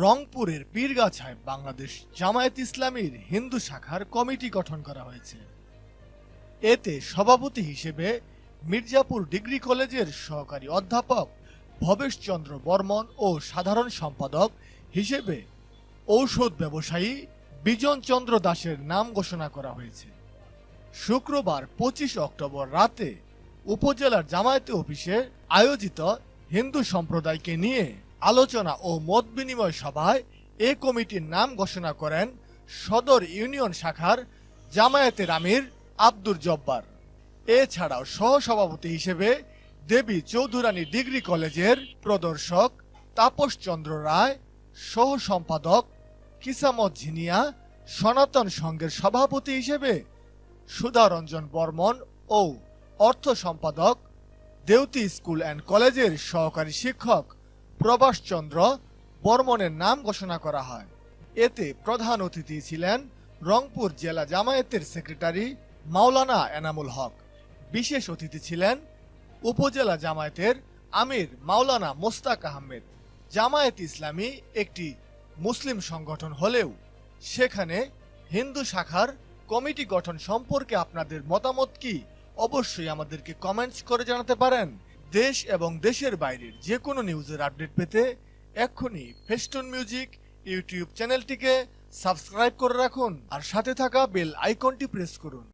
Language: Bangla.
রংপুরের পীরগাছায় বাংলাদেশ জামায়াত ইসলামীর হিন্দু শাখার কমিটি গঠন করা হয়েছে। এতে সভাপতি হিসেবে মির্জাপুর ডিগ্রি কলেজের সহকারী অধ্যাপক ভবেশচন্দ্র বর্মন ও সাধারণ সম্পাদক হিসেবে ঔষধ ব্যবসায়ী বিজন চন্দ্র দাসের নাম ঘোষণা করা হয়েছে। শুক্রবার 25 অক্টোবর রাতে উপজেলার জামায়াতে অফিসে আয়োজিত হিন্দু সম্প্রদায়কে নিয়ে আলোচনা ও মত বিনিময় সভায় এ কমিটির নাম ঘোষণা করেন সদর ইউনিয়ন শাখার জামায়াতের আমির আব্দুর জব্বার। এছাড়াও সহসভাপতি হিসেবে দেবী চৌধুরানী ডিগ্রি কলেজের প্রদর্শক তাপস চন্দ্র রায়, সহ সম্পাদক কিসামত ঝিনিয়া, সনাতন সংঘের সভাপতি হিসেবে সুধারঞ্জন বর্মন ও অর্থ সম্পাদক দেউতি স্কুল অ্যান্ড কলেজের সহকারী শিক্ষক প্রভাস চন্দ্র বর্মনের নাম ঘোষণা করা হয়। এতে প্রধান অতিথি ছিলেন রংপুর জেলা জামায়াতের সেক্রেটারি মাওলানা এনামুল হক। বিশেষ অতিথি ছিলেন উপজেলা জামায়াতের আমির মাওলানা মোস্তাক আহমেদ। জামায়াত ইসলামী একটি মুসলিম সংগঠন হলেও সেখানে হিন্দু শাখার কমিটি গঠন সম্পর্কে আপনাদের মতামত কি? অবশ্যই আমাদেরকে কমেন্টস করে জানাতে পারেন। দেশ এবং দেশের বাইরের যে কোনো নিউজের আপডেট পেতে এক্ষুনি ফেস্টুন মিউজিক ইউটিউব চ্যানেলটিকে সাবস্ক্রাইব করে রাখুন আর সাথে থাকা বেল আইকনটি প্রেস করুন।